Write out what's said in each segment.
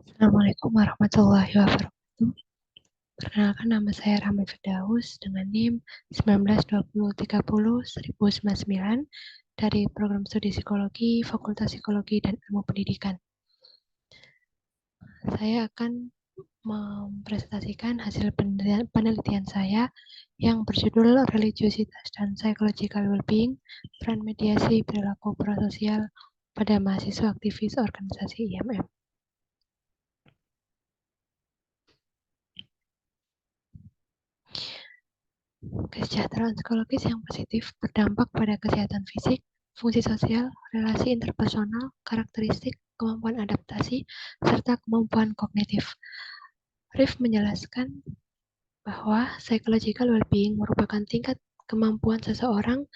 Assalamualaikum warahmatullahi wabarakatuh. Perkenalkan, nama saya Rahmat Firdaus dengan NIM 1920301099 dari Program Studi Psikologi, Fakultas Psikologi dan Ilmu Pendidikan. Saya akan mempresentasikan hasil penelitian saya yang berjudul Religiositas dan Psychological Wellbeing, Peran Mediasi Perilaku Prososial pada Mahasiswa Aktivis Organisasi IMM. Kesejahteraan psikologis yang positif berdampak pada kesehatan fisik, fungsi sosial, relasi interpersonal, karakteristik, kemampuan adaptasi, serta kemampuan kognitif. Riff menjelaskan bahwa psychological well-being merupakan tingkat kemampuan seseorang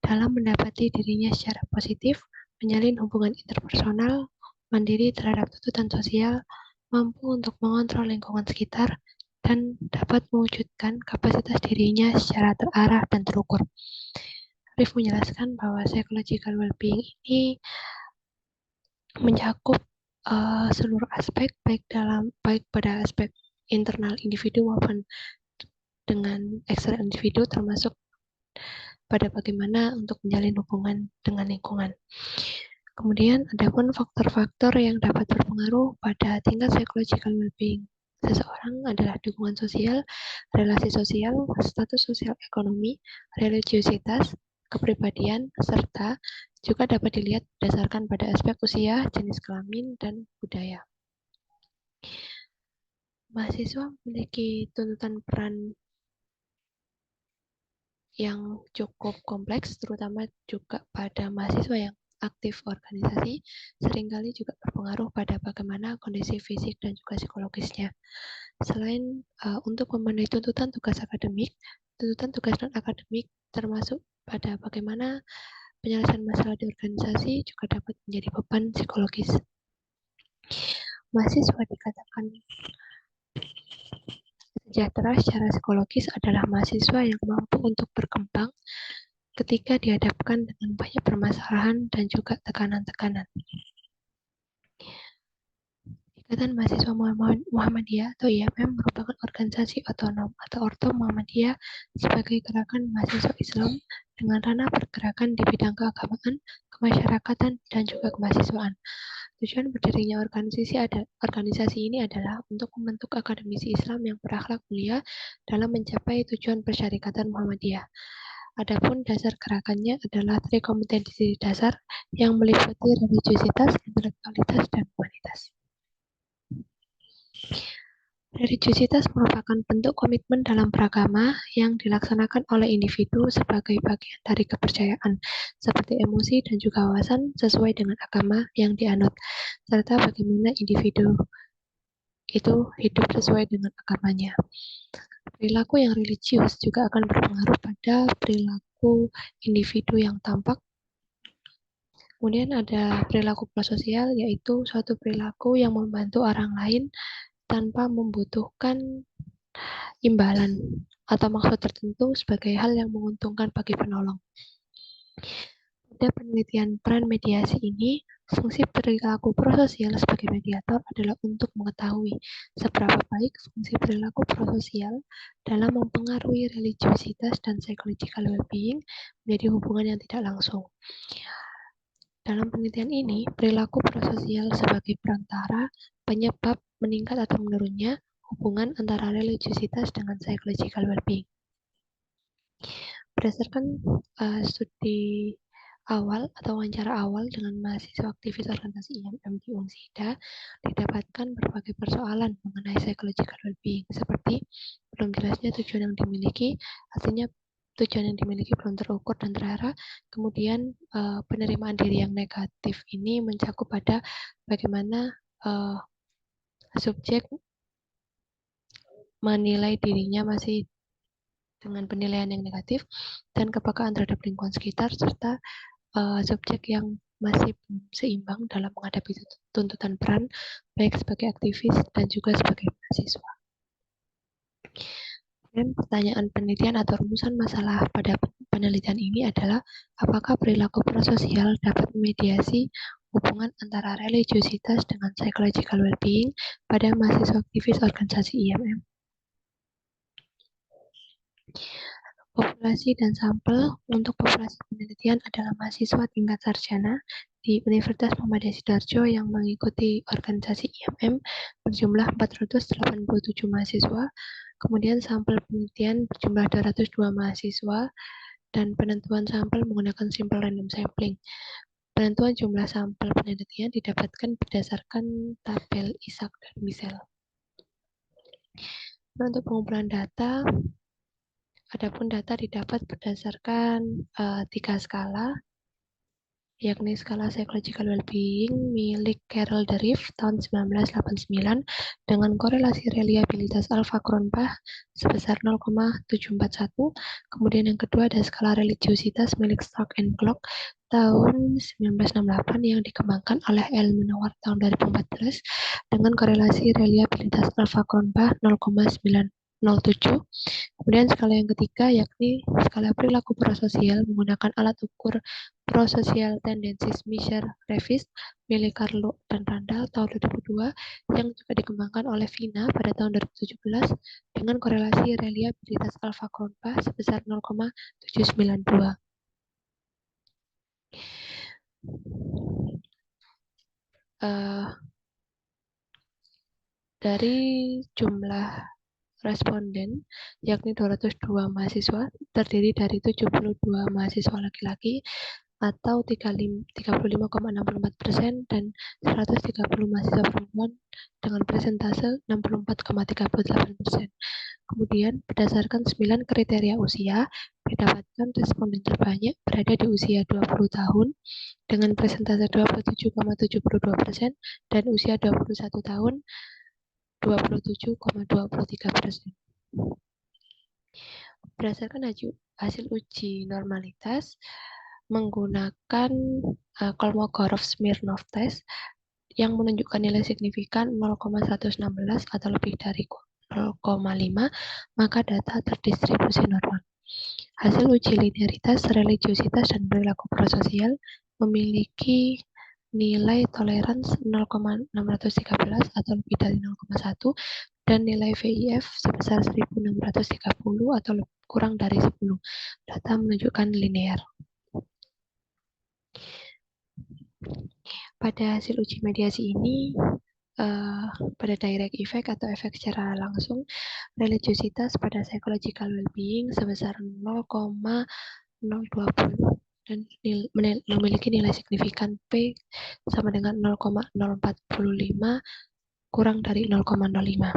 dalam mendapati dirinya secara positif, menjalin hubungan interpersonal, mandiri terhadap tuntutan sosial, mampu untuk mengontrol lingkungan sekitar, dan dapat mewujudkan kapasitas dirinya secara terarah dan terukur. Riff menjelaskan bahwa psychological well-being ini mencakup seluruh aspek, baik pada aspek internal individu maupun dengan eksternal individu, termasuk pada bagaimana untuk menjalin hubungan dengan lingkungan. Kemudian ada pun faktor-faktor yang dapat berpengaruh pada tingkat psychological well-being seseorang adalah dukungan sosial, relasi sosial, status sosial ekonomi, religiositas, kepribadian, serta juga dapat dilihat berdasarkan pada aspek usia, jenis kelamin, dan budaya. Mahasiswa memiliki tuntutan peran yang cukup kompleks, terutama juga pada mahasiswa yang aktif organisasi, seringkali juga berpengaruh pada bagaimana kondisi fisik dan juga psikologisnya. Selain untuk memenuhi tuntutan tugas akademik non-akademik termasuk pada bagaimana penyelesaian masalah di organisasi juga dapat menjadi beban psikologis. Mahasiswa dikatakan sejahtera secara psikologis adalah mahasiswa yang mampu untuk berkembang ketika dihadapkan dengan banyak permasalahan dan juga tekanan-tekanan. Ikatan Mahasiswa Muhammadiyah atau IMM merupakan organisasi otonom atau orto Muhammadiyah sebagai gerakan mahasiswa Islam dengan ranah pergerakan di bidang keagamaan, kemasyarakatan, dan juga kemahasiswaan. Tujuan berdirinya organisasi ini adalah untuk membentuk akademisi Islam yang berakhlak mulia dalam mencapai tujuan persyarikatan Muhammadiyah. Adapun dasar gerakannya adalah trikompetensi dasar yang meliputi religiositas, intelektualitas, dan humanitas. Religiositas merupakan bentuk komitmen dalam beragama yang dilaksanakan oleh individu sebagai bagian dari kepercayaan, seperti emosi dan juga wawasan sesuai dengan agama yang dianut, serta bagaimana individu itu hidup sesuai dengan agamanya. Perilaku yang religius juga akan berpengaruh pada perilaku individu yang tampak. Kemudian ada perilaku prososial, yaitu suatu perilaku yang membantu orang lain tanpa membutuhkan imbalan atau maksud tertentu sebagai hal yang menguntungkan bagi penolong. Pada penelitian peran mediasi ini, fungsi perilaku prososial sebagai mediator adalah untuk mengetahui seberapa baik fungsi perilaku prososial dalam mempengaruhi religiositas dan psychological well-being menjadi hubungan yang tidak langsung. Dalam penelitian ini, perilaku prososial sebagai perantara penyebab meningkat atau menurunnya hubungan antara religiositas dengan psychological well-being. Berdasarkan studi awal atau wawancara awal dengan mahasiswa aktivis organisasi IMM di UNSIDA, didapatkan berbagai persoalan mengenai psychological well-being, seperti belum jelasnya tujuan yang dimiliki, artinya tujuan yang dimiliki belum terukur dan terarah. Kemudian penerimaan diri yang negatif ini mencakup pada bagaimana subjek menilai dirinya masih dengan penilaian yang negatif dan kepekaan terhadap lingkungan sekitar, serta subjek yang masih seimbang dalam menghadapi tuntutan peran baik sebagai aktivis dan juga sebagai mahasiswa. Dan pertanyaan penelitian atau rumusan masalah pada penelitian ini adalah apakah perilaku prososial dapat memediasi hubungan antara religiositas dengan psychological well-being pada mahasiswa aktivis organisasi IMM. Populasi dan sampel untuk populasi penelitian adalah mahasiswa tingkat sarjana di Universitas Muhammadiyah Sidoarjo yang mengikuti organisasi IMM berjumlah 487 mahasiswa, kemudian sampel penelitian berjumlah 202 mahasiswa, dan penentuan sampel menggunakan simple random sampling. Penentuan jumlah sampel penelitian didapatkan berdasarkan tabel Isaac dan Michel. Untuk pengumpulan data, adapun data didapat berdasarkan 3 skala, yakni skala psychological well-being milik Carol Derive tahun 1989 dengan korelasi reliabilitas alfa Cronbach sebesar 0,741. Kemudian yang kedua ada skala religiositas milik Stark and Clock tahun 1968 yang dikembangkan oleh L. Menawar tahun 2014 dengan korelasi reliabilitas alfa Cronbach 0,907. Kemudian skala yang ketiga yakni skala perilaku prososial menggunakan alat ukur prososial tendencies measure Revis milik Carlo dan Randall tahun 2002 yang juga dikembangkan oleh Vina pada tahun 2017 dengan korelasi reliabilitas alfa Cronbach sebesar 0,792. Dari jumlah responden, yakni 202 mahasiswa, terdiri dari 72 mahasiswa laki-laki atau 35,64% dan 130 mahasiswa perempuan dengan persentase 64,38%. Kemudian, berdasarkan 9 kriteria usia, didapatkan responden terbanyak berada di usia 20 tahun dengan persentase 27,72% dan usia 21 tahun 27,23%. Berdasarkan hasil uji normalitas menggunakan Kolmogorov-Smirnov test yang menunjukkan nilai signifikan 0,116 atau lebih dari 0,5, maka data terdistribusi normal. Hasil uji linearitas, religiositas, dan perilaku prososial memiliki nilai toleransi 0,613 atau lebih dari 0,1 dan nilai VIF sebesar 1630 atau kurang dari 10. Data menunjukkan linear. Pada hasil uji mediasi ini, pada direct effect atau efek secara langsung, religiositas pada psychological well-being sebesar 0,020 dan memiliki nilai signifikan P sama dengan 0,045 kurang dari 0,05.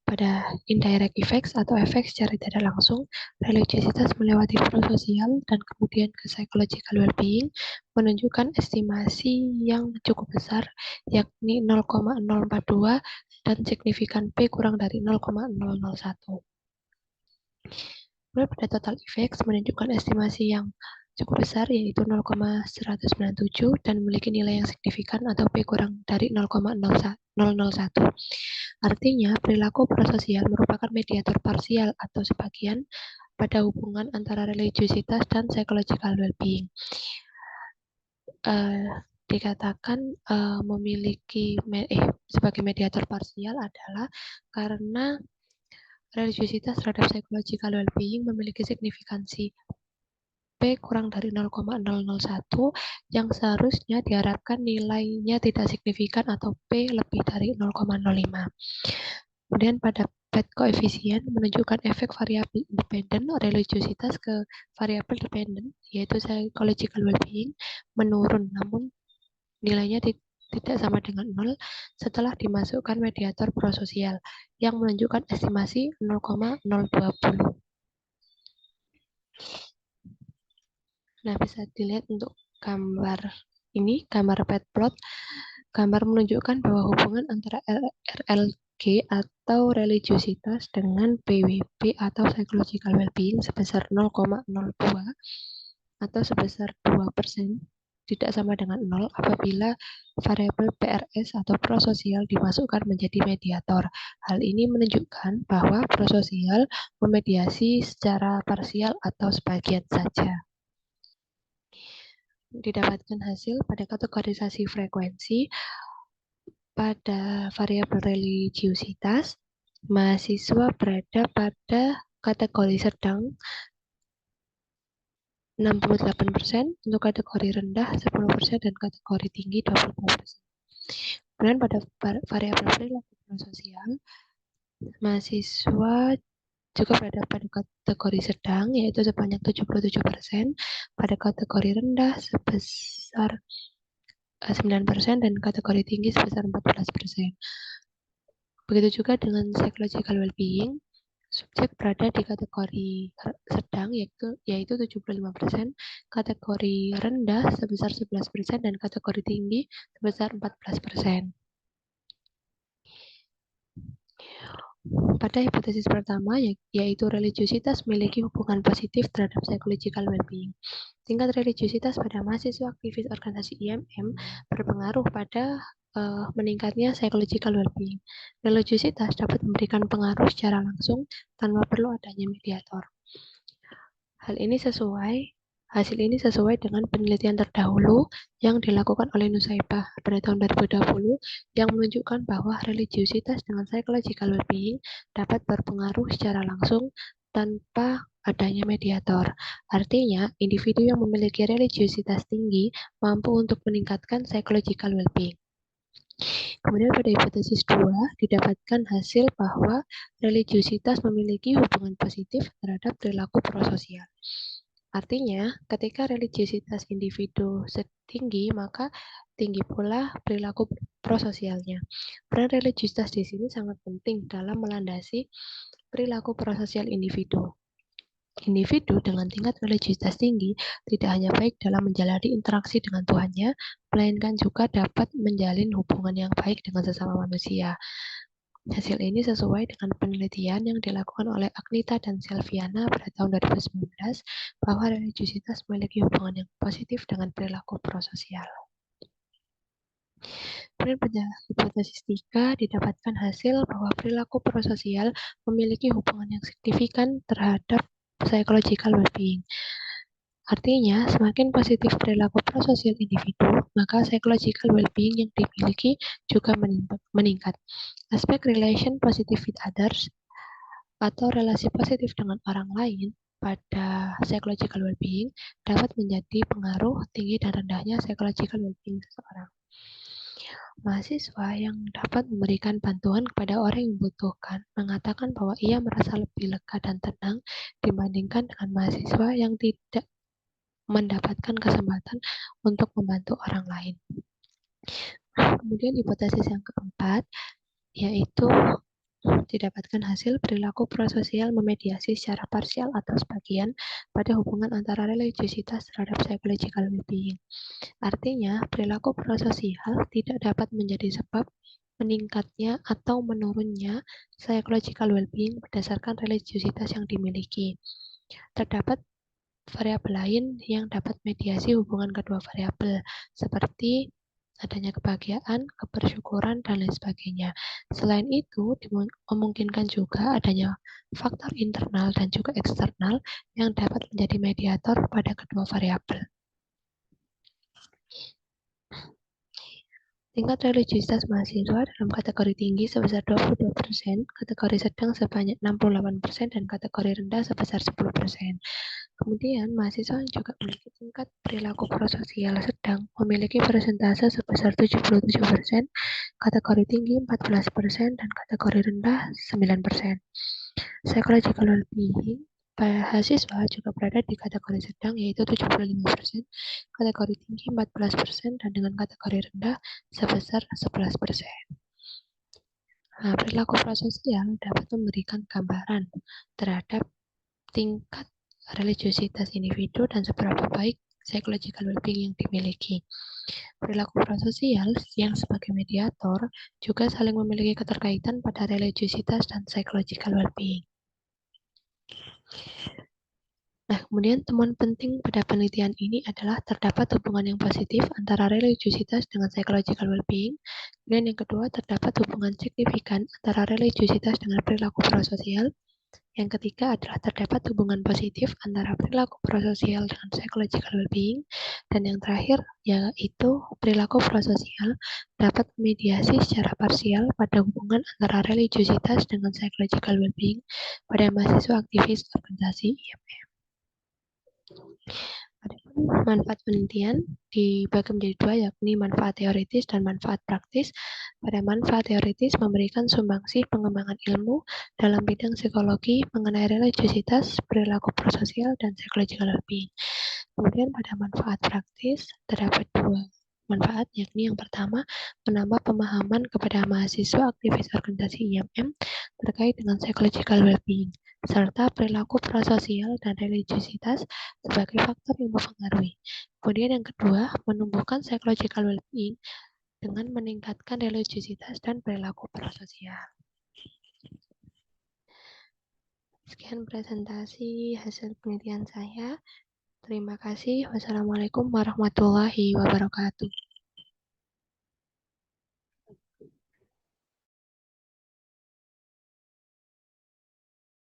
Pada indirect effects atau efek secara tidak langsung, religiositas melewati prososial dan kemudian ke psychological well-being menunjukkan estimasi yang cukup besar, yakni 0,042 dan signifikan P kurang dari 0,001. Kemudian pada total effects menunjukkan estimasi yang cukup besar yaitu 0,197 dan memiliki nilai yang signifikan atau P kurang dari 0,001. Artinya, perilaku prososial merupakan mediator parsial atau sebagian pada hubungan antara religiositas dan psychological well-being. Dikatakan memiliki sebagai mediator parsial adalah karena religiositas terhadap psychological well-being memiliki signifikansi P kurang dari 0,001 yang seharusnya diharapkan nilainya tidak signifikan atau P lebih dari 0,05. Kemudian pada PET koefisien menunjukkan efek variabel independen religiositas ke variabel dependen, yaitu psychological well-being menurun, namun nilainya tidak sama dengan 0 setelah dimasukkan mediator prososial yang menunjukkan estimasi 0,020. Nah, bisa dilihat untuk gambar ini, gambar PET plot. Gambar menunjukkan bahwa hubungan antara RLG atau religiositas dengan PWB atau psychological well-being sebesar 0,02 atau sebesar 2% tidak sama dengan 0 apabila variabel PRS atau prososial dimasukkan menjadi mediator. Hal ini menunjukkan bahwa prososial memediasi secara parsial atau sebagian saja. didapatkan hasil pada kategorisasi frekuensi pada variabel religiusitas, mahasiswa berada pada kategori sedang 68%, untuk kategori rendah 10%, dan kategori tinggi 22%. Kemudian pada variabel perilaku prososial, mahasiswa juga berada pada kategori sedang, yaitu sebanyak 77%, pada kategori rendah sebesar 9%, dan kategori tinggi sebesar 14%. Begitu juga dengan psychological well-being, subjek berada di kategori sedang, yaitu 75%, kategori rendah sebesar 11%, dan kategori tinggi sebesar 14%. Pada hipotesis pertama, yaitu religiusitas memiliki hubungan positif terhadap psychological well-being. Tingkat religiusitas pada mahasiswa aktivis organisasi IMM berpengaruh pada meningkatnya psychological well-being. Religiusitas dapat memberikan pengaruh secara langsung tanpa perlu adanya mediator. Hasil ini sesuai dengan penelitian terdahulu yang dilakukan oleh Nusaibah pada tahun 2020 yang menunjukkan bahwa religiusitas dengan psychological well-being dapat berpengaruh secara langsung tanpa adanya mediator. Artinya, individu yang memiliki religiusitas tinggi mampu untuk meningkatkan psychological well-being. Kemudian pada hipotesis 2 didapatkan hasil bahwa religiusitas memiliki hubungan positif terhadap perilaku prososial. Artinya, ketika religiusitas individu setinggi, maka tinggi pula perilaku prososialnya. Peran religiusitas di sini sangat penting dalam melandasi perilaku prososial individu. Individu dengan tingkat religiusitas tinggi tidak hanya baik dalam menjalani interaksi dengan Tuhannya, melainkan juga dapat menjalin hubungan yang baik dengan sesama manusia. Hasil ini sesuai dengan penelitian yang dilakukan oleh Agnita dan Silviana pada tahun 2019 bahwa religiusitas memiliki hubungan yang positif dengan perilaku prososial. Kemudian pada hipotesis 3 didapatkan hasil bahwa perilaku prososial memiliki hubungan yang signifikan terhadap psychological well-being. Artinya, semakin positif perilaku prososial individu, maka psychological well-being yang dimiliki juga meningkat. Aspek relation positive with others atau relasi positif dengan orang lain pada psychological well-being dapat menjadi pengaruh tinggi dan rendahnya psychological well-being seseorang. Mahasiswa yang dapat memberikan bantuan kepada orang yang membutuhkan mengatakan bahwa ia merasa lebih lega dan tenang dibandingkan dengan mahasiswa yang tidak mendapatkan kesempatan untuk membantu orang lain. Kemudian hipotesis yang keempat, yaitu didapatkan hasil perilaku prososial memediasi secara parsial atau sebagian pada hubungan antara religiusitas terhadap psychological well-being. Artinya, perilaku prososial tidak dapat menjadi sebab meningkatnya atau menurunnya psychological well-being berdasarkan religiusitas yang dimiliki. Terdapat variabel lain yang dapat mediasi hubungan kedua variabel, seperti adanya kebahagiaan, kebersyukuran, dan lain sebagainya. Selain itu, memungkinkan juga adanya faktor internal dan juga eksternal yang dapat menjadi mediator pada kedua variabel. Tingkat religiusitas mahasiswa dalam kategori tinggi sebesar 22%, kategori sedang sebanyak 68%, dan kategori rendah sebesar 10%. Kemudian, mahasiswa yang juga memiliki tingkat perilaku prososial sedang memiliki persentase sebesar 77%, kategori tinggi 14%, dan kategori rendah 9%. Psychological well-being mahasiswa juga berada di kategori sedang, yaitu 75%, kategori tinggi 14%, dan dengan kategori rendah sebesar 11%. Nah, perilaku prososial dapat memberikan gambaran terhadap tingkat religiusitas individu dan seberapa baik psychological well-being yang dimiliki. Perilaku prososial yang sebagai mediator juga saling memiliki keterkaitan pada religiusitas dan psychological well-being. Nah, kemudian temuan penting pada penelitian ini adalah terdapat hubungan yang positif antara religiusitas dengan psychological well-being. Dan yang kedua, terdapat hubungan signifikan antara religiusitas dengan perilaku prososial. Yang ketiga adalah terdapat hubungan positif antara perilaku prososial dengan psychological well-being. Dan yang terakhir yaitu perilaku prososial dapat memediasi secara parsial pada hubungan antara religiositas dengan psychological well-being pada mahasiswa aktivis organisasi IMM. Adapun manfaat penelitian dibagi menjadi dua, yakni manfaat teoritis dan manfaat praktis. Pada manfaat teoritis memberikan sumbangsih pengembangan ilmu dalam bidang psikologi mengenai religiositas, perilaku prososial, dan psychological well-being. Kemudian pada manfaat praktis terdapat dua manfaat, yakni yang pertama menambah pemahaman kepada mahasiswa aktivis organisasi IMM terkait dengan psychological well-being serta perilaku prososial dan religiositas sebagai faktor yang mempengaruhi. Kemudian yang kedua, menumbuhkan psychological well-being dengan meningkatkan religiositas dan perilaku prososial. Sekian presentasi hasil penelitian saya. Terima kasih. Wassalamualaikum warahmatullahi wabarakatuh.